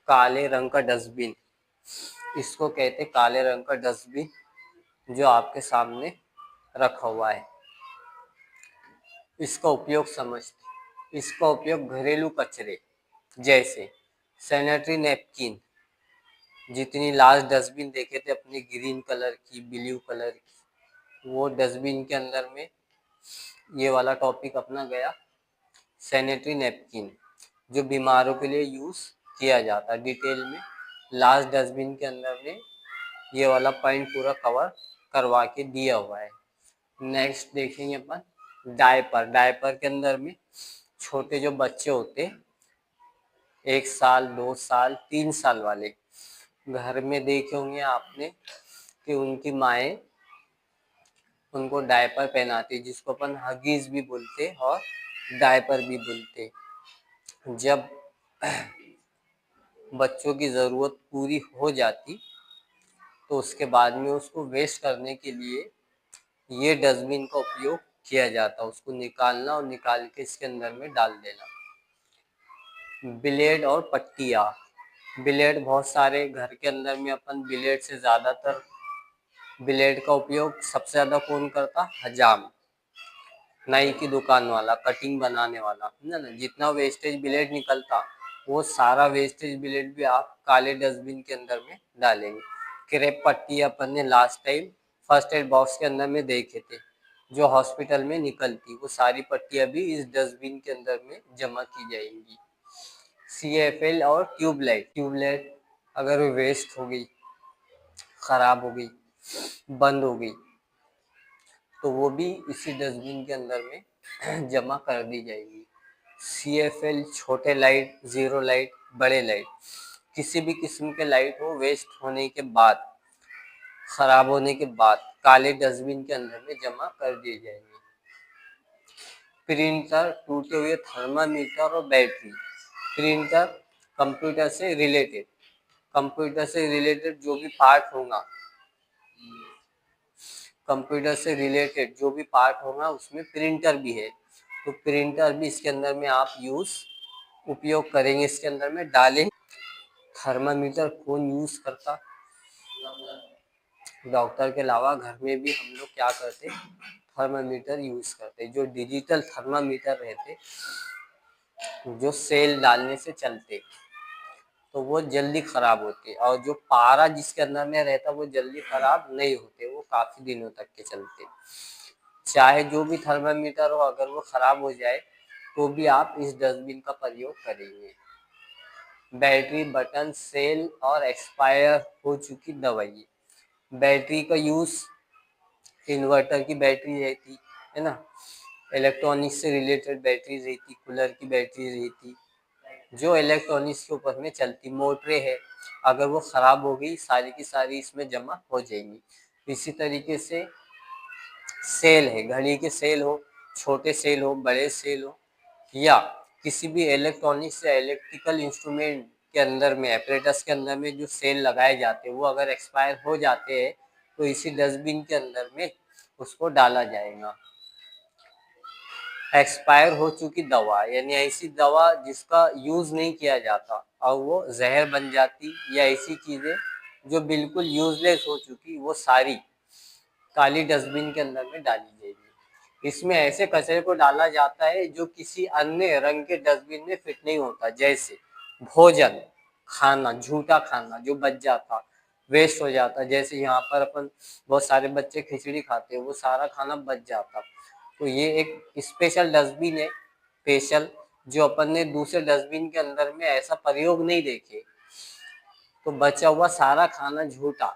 काले रंग का डस्टबिन, इसको कहते हैं काले रंग का डस्टबिन जो आपके सामने रखा हुआ है। इसका उपयोग समझते। इसका उपयोग घरेलू कचरे जैसे सैनिटरी नैपकिन, जितनी लास्ट डस्टबिन देखे थे अपने ग्रीन कलर की, ब्लू कलर की, वो डस्टबिन के अंदर में ये वाला टॉपिक अपना गया। सैनिटरी नैपकिन जो बीमारों के लिए यूज किया जाता है, डिटेल में लास्ट डस्टबिन के अंदर में ये वाला पॉइंट पूरा कवर करवा के दिया हुआ है। नेक्स्ट देखेंगे अपन डायपर। डायपर के अंदर में छोटे जो बच्चे होते, 1 साल 2 साल 3 साल वाले, घर में देखे होंगे आपने कि उनकी माएँ उनको डायपर पहनाती, जिसको अपन हगीज भी बोलते और डायपर भी बोलते। जब बच्चों की ज़रूरत पूरी हो जाती तो उसके बाद में उसको वेस्ट करने के लिए ये डस्टबिन का उपयोग किया जाता, उसको निकालना और निकाल के इसके अंदर में डाल देना। ब्लेड और पट्टियाँ। ब्लेड बहुत सारे घर के अंदर में अपन ब्लेड से ज़्यादातर ब्लेड का उपयोग सबसे ज़्यादा कौन करता? हजाम, नाई की दुकान वाला, कटिंग बनाने वाला, है ना। जितना वेस्टेज ब्लेड निकलता वो सारा वेस्टेज ब्लेड भी आप काले डस्टबिन के अंदर में डालेंगे। क्रेप पट्टी अपन ने last time first aid box के अंदर में देखे थे, जो हॉस्पिटल में निकलती, वो सारी पट्टियाँ भी इस डस्टबिन के अंदर में जमा की जाएंगी। CFL और ट्यूबलाइट। ट्यूबलाइट अगर वेस्ट हो गई, खराब हो गई, बंद हो गई, तो वो भी इसी डस्टबिन के अंदर में जमा कर दी जाएगी। CFL छोटे लाइट, जीरो लाइट, बड़े लाइट, किसी भी किस्म के लाइट हो वेस्ट होने के बाद, खराब होने के बाद काले डस्टबिन के अंदर में जमा कर दिए जाएंगे। प्रिंटर, टूटे हुए थर्मामीटर और बैटरी। प्रिंटर कंप्यूटर से रिलेटेड, कंप्यूटर से रिलेटेड जो भी पार्ट होगा, कंप्यूटर से रिलेटेड जो भी पार्ट होगा उसमें प्रिंटर भी है, तो प्रिंटर भी इसके अंदर में आप उपयोग करेंगे, इसके अंदर में डालें। थर्मामीटर कौन यूज करता? डॉक्टर के अलावा घर में भी हम लोग क्या करते? थर्मामीटर यूज करते, जो डिजिटल थर्मामीटर रहते, जो सेल डालने से चलते, तो वो जल्दी खराब होते, और जो पारा जिसके अंदर में रहता वो जल्दी खराब नहीं होते, वो काफी दिनों तक के चलते। चाहे जो भी थर्मामीटर हो, अगर वो खराब हो जाए तो भी आप इस डस्टबिन का प्रयोग करेंगे। बैटरी, बटन, सेल और एक्सपायर हो चुकी दवाई। बैटरी का यूज इन्वर्टर की बैटरी रहती है ना, इलेक्ट्रॉनिक्स से रिलेटेड बैटरी रहती, कूलर की बैटरी रहती, जो इलेक्ट्रॉनिक्स के ऊपर में चलती। मोटरें है, अगर वो खराब हो गई सारी की सारी इसमें जमा हो जाएंगी। इसी तरीके से सेल है, घड़ी के सेल हो, छोटे सेल हो, बड़े सेल हो, या किसी भी इलेक्ट्रॉनिक्स या इलेक्ट्रिकल इंस्ट्रूमेंट के अंदर में, एपरेटस के अंदर में जो सेल लगाए जाते हैं, वो अगर एक्सपायर हो जाते हैं तो इसी डस्टबिन के अंदर में उसको डाला जाएगा। एक्सपायर हो चुकी दवा, यानी ऐसी दवा जिसका यूज नहीं किया जाता और वो जहर बन जाती, या ऐसी चीजें जो बिल्कुल यूजलेस हो चुकी, वो सारी काली डस्टबिन के अंदर में डाली जाएगी। इसमें ऐसे कचरे को डाला जाता है जो किसी अन्य रंग के डस्टबिन में फिट नहीं होता, जैसे भोजन, खाना, झूठा खाना जो बच जाता, वेस्ट हो जाता, जैसे यहाँ पर अपन बहुत सारे बच्चे खिचड़ी खाते हैं, वो सारा खाना बच जाता, तो ये एक स्पेशल डस्टबिन है, स्पेशल, जो अपन ने दूसरे डस्टबिन के अंदर में ऐसा प्रयोग नहीं देखे। तो बचा हुआ सारा खाना झूठा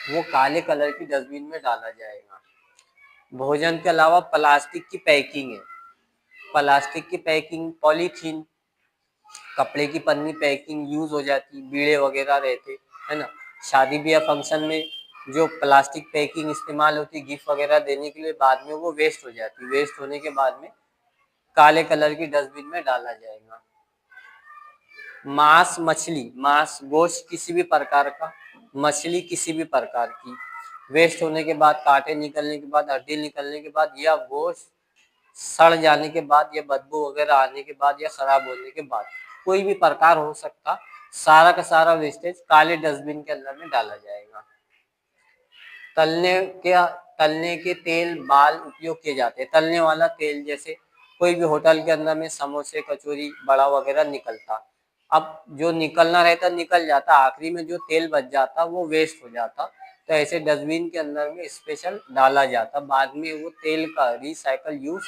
वो काले कलर की डस्टबिन में डाला जाएगा। भोजन के अलावा प्लास्टिक की पैकिंग है, प्लास्टिक की पैकिंग, पॉलीथीन, कपड़े की पन्नी पैकिंग यूज हो जाती, बीड़े वगैरह रहते, है ना। शादी ब्याह फंक्शन में जो प्लास्टिक पैकिंग इस्तेमाल होती गिफ्ट वगैरह देने के लिए, बाद में वो वेस्ट हो जाती, वेस्ट होने के बाद में काले कलर की डस्टबिन में डाला जाएगा। मांस, मछली, मांस गोश्त किसी भी प्रकार का, मछली किसी भी प्रकार की, वेस्ट होने के बाद, कांटे निकलने के बाद, हड्डी निकलने के बाद, या गोश्त सड़ जाने के बाद, या बदबू वगैरह आने के बाद, या खराब होने के बाद, कोई भी प्रकार हो सकता, सारा का सारा वेस्टेज काले डस्टबिन के अंदर में डाला जाएगा। तलने के तलने के तेल बाल उपयोग किए जाते हैं। तलने वाला तेल जैसे कोई भी होटल के अंदर में समोसे कचौरी बड़ा वगैरह निकलता, अब जो निकलना रहता निकल जाता, आखिरी में जो तेल बच जाता वो वेस्ट हो जाता, तो ऐसे डस्टबिन के अंदर में स्पेशल डाला जाता। बाद में वो तेल का रिसाइकल यूज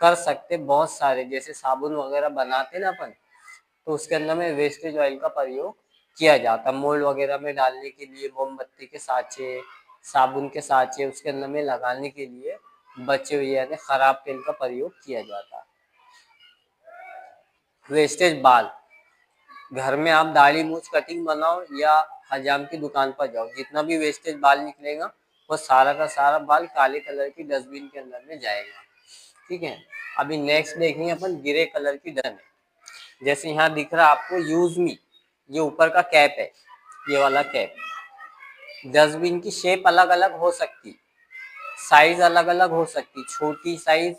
कर सकते बहुत सारे, जैसे साबुन वगैरह बनाते ना अपन, तो उसके अंदर में वेस्टेज ऑयल का प्रयोग किया जाता। मोल्ड वगैरह में डालने के लिए मोमबत्ती के साँचे, साबुन के साँचे उसके अंदर में लगाने के लिए बचे हुए यानी खराब तेल का प्रयोग किया जाता। वेस्टेज बाल, घर में आप दाढ़ी मूछ कटिंग बनाओ या हजाम की दुकान पर जाओ, जितना भी वेस्टेज बाल निकलेगा वो सारा का सारा बाल काले कलर की डस्टबिन के अंदर में जाएगा। ठीक है, अभी नेक्स्ट देखेंगे अपन ग्रे कलर की डस्टबिन। जैसे यहाँ दिख रहा है आपको यूज मी, ये ऊपर का कैप है, ये वाला कैप। डस्टबिन की शेप अलग अलग हो सकती, साइज अलग अलग हो सकती, छोटी साइज,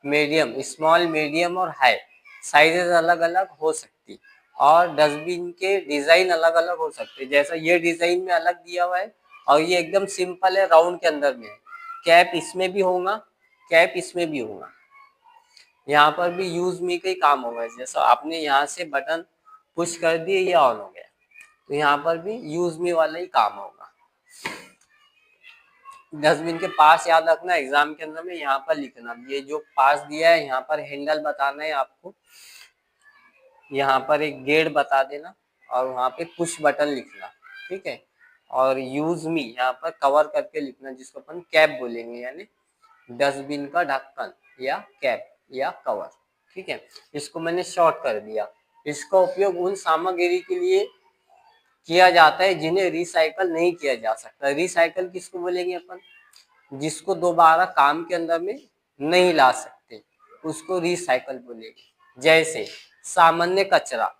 मीडियम, स्मॉल, मीडियम और हाई साइजेस अलग अलग हो सकती, और डस्टबिन के डिजाइन अलग अलग हो सकते। जैसा ये डिजाइन में अलग दिया हुआ है और ये एकदम सिंपल है, राउंड के अंदर में है। कैप इसमें भी होगा, कैप इसमें भी होगा, यहाँ पर भी यूज मी का ही काम होगा। जैसा आपने यहाँ से बटन पुश कर दिए ये ऑन हो गया, तो यहाँ पर भी यूज मी वाला ही काम होगा। डस्टबिन के पास याद रखना, एग्जाम के अंदर में यहाँ पर लिखना, ये जो पास दिया है यहाँ पर हैंडल बताना है आपको, यहाँ पर एक गेट बता देना और वहाँ पे पुश बटन लिखना। ठीक है, और यूज मी यहाँ पर कवर करके लिखना, जिसको अपन कैप बोलेंगे, यानी डस्टबिन का ढक्कन या कैप या कवर। ठीक है, इसको मैंने शॉर्ट कर दिया। इसका उपयोग उन सामग्री के लिए किया जाता है जिन्हें रिसाइकल नहीं किया जा सकता। रिसाइकल किसको बोलेंगे अपन, जिसको दोबारा काम के अंदर में नहीं ला सकते, उसको रिसाइकल बोलेंगे। जैसे सामान्य कचरा,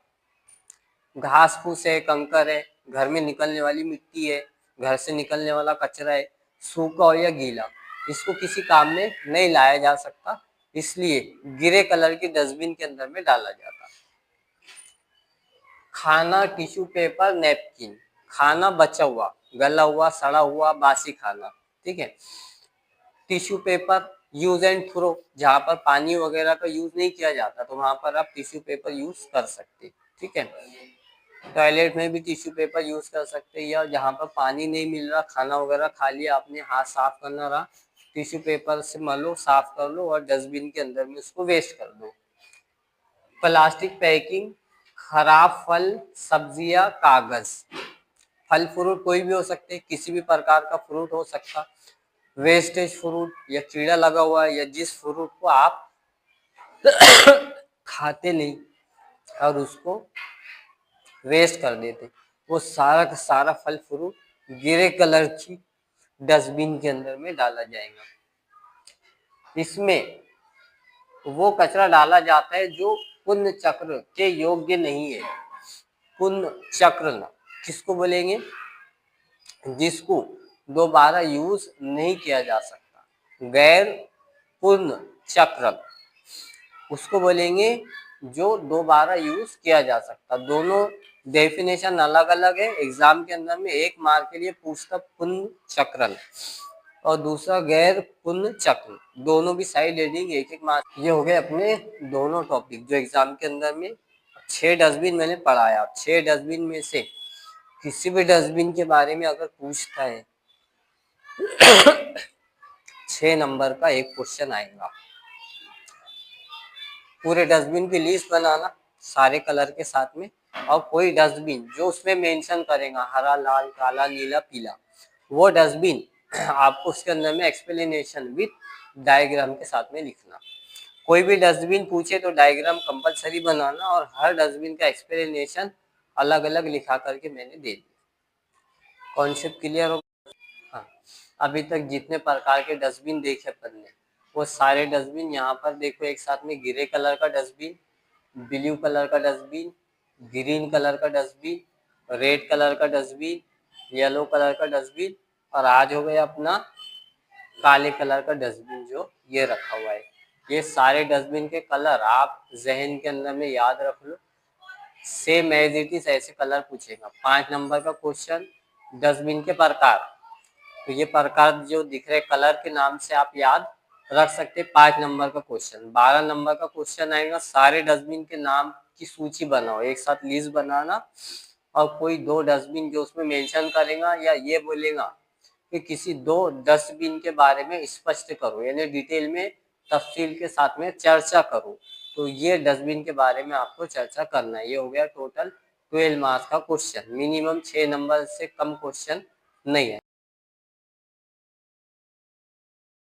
घास फूस है, कंकर है, घर में निकलने वाली मिट्टी है, घर से निकलने वाला कचरा है, सूखा हो या गीला, इसको किसी काम में नहीं लाया जा सकता, इसलिए ग्रे कलर की डस्टबिन के अंदर में डाला जाता। खाना, टिश्यू पेपर, नैपकिन, खाना बचा हुआ, गला हुआ, सड़ा हुआ, बासी खाना। ठीक है, tissue paper use and throw, जहाँ पर पानी वगैरह का यूज नहीं किया जाता तो वहां पर आप टिश्यू पेपर यूज कर सकते। ठीक है, टॉयलेट में भी टिश्यू पेपर यूज कर सकते, या जहाँ पर पानी नहीं मिल रहा, खाना वगैरह खा लिया आपने, हाथ साफ करना रहा, टिश्यू पेपर से मलो, साफ कर लो और डस्टबिन के अंदर में उसको वेस्ट कर दो। प्लास्टिक पैकिंग, खराब फल, सब्जियां, कागज, फल फ्रूट कोई भी हो सकते, किसी भी प्रकार का फ्रूट हो सकता, वेस्टेज फ्रूट या कीड़ा लगा हुआ है, या जिस फ्रूट को आप खाते नहीं और उसको वेस्ट कर देते, वो सारा का सारा फल फ्रूट ग्रे कलर की डस्टबिन के अंदर में डाला जाएगा। इसमें वो कचरा डाला जाता है जो पुण्य चक्र के योग्य नहीं है। पुण्य चक्र किसको बोलेंगे, जिसको दोबारा यूज नहीं किया जा सकता। गैर पुण्य चक्र उसको बोलेंगे जो दोबारा यूज किया जा सकता। दोनों डेफिनेशन अलग अलग है, एग्जाम के अंदर में एक मार्क के लिए पूछता पुण्य चक्र और दूसरा गैर पुण्य चक्र, दोनों भी साइड हेडिंग एक एक मार्क। ये हो गए अपने दोनों टॉपिक जो एग्जाम के अंदर में 6 डस्टबिन मैंने पढ़ाया। 6 डस्टबिन में से किसी भी डस्टबिन के बारे में अगर पूछता है 6 नंबर का एक क्वेश्चन आएगा। पूरे डस्टबिन की लिस्ट बनाना सारे कलर के साथ में, और कोई डस्टबिन जो उसमें मेंशन करेगा हरा, लाल, काला, नीला, पीला, वो डस्टबिन आपको उसके अंदर में एक्सप्लेनेशन विथ डायग्राम के साथ में लिखना। कोई भी डस्टबिन पूछे तो डायग्राम कंपलसरी बनाना और हर डस्टबिन का एक्सप्लेनेशन अलग अलग लिखा करके मैंने दे दिया। कॉन्सेप्ट क्लियर हो? हाँ, अभी तक जितने प्रकार के डस्टबिन देखे अपन ने वो सारे डस्टबिन यहाँ पर देखो एक साथ में, ग्रे कलर का डस्टबिन, ब्लू कलर का डस्टबिन, ग्रीन कलर का डस्टबिन, रेड कलर का डस्टबिन, येलो कलर का डस्टबिन, और आज हो गया अपना काले कलर का डस्टबिन जो ये रखा हुआ है। ये सारे डस्टबिन के कलर आप जहन के अंदर में याद रख लो, सेम एज इट इज ऐसे कलर पूछेगा। 5 नंबर का क्वेश्चन, डस्टबिन के प्रकार। तो ये प्रकार जो दिख रहे कलर के नाम से आप याद रख सकते। 5 नंबर का क्वेश्चन। 12 नंबर का क्वेश्चन आएगा, सारे डस्टबिन के नाम की सूची बनाओ, एक साथ लिस्ट बनाना, और कोई 2 डस्टबिन जो उसमें मेंशन करेगा या ये बोलेगा कि किसी 2 डस्टबिन के बारे में स्पष्ट करो, यानी डिटेल में तफसील के साथ में चर्चा करो। तो ये डस्टबिन के बारे में आपको चर्चा करना है। ये हो गया टोटल 12 मार्क्स का क्वेश्चन। मिनिमम 6 नंबर से कम क्वेश्चन नहीं है।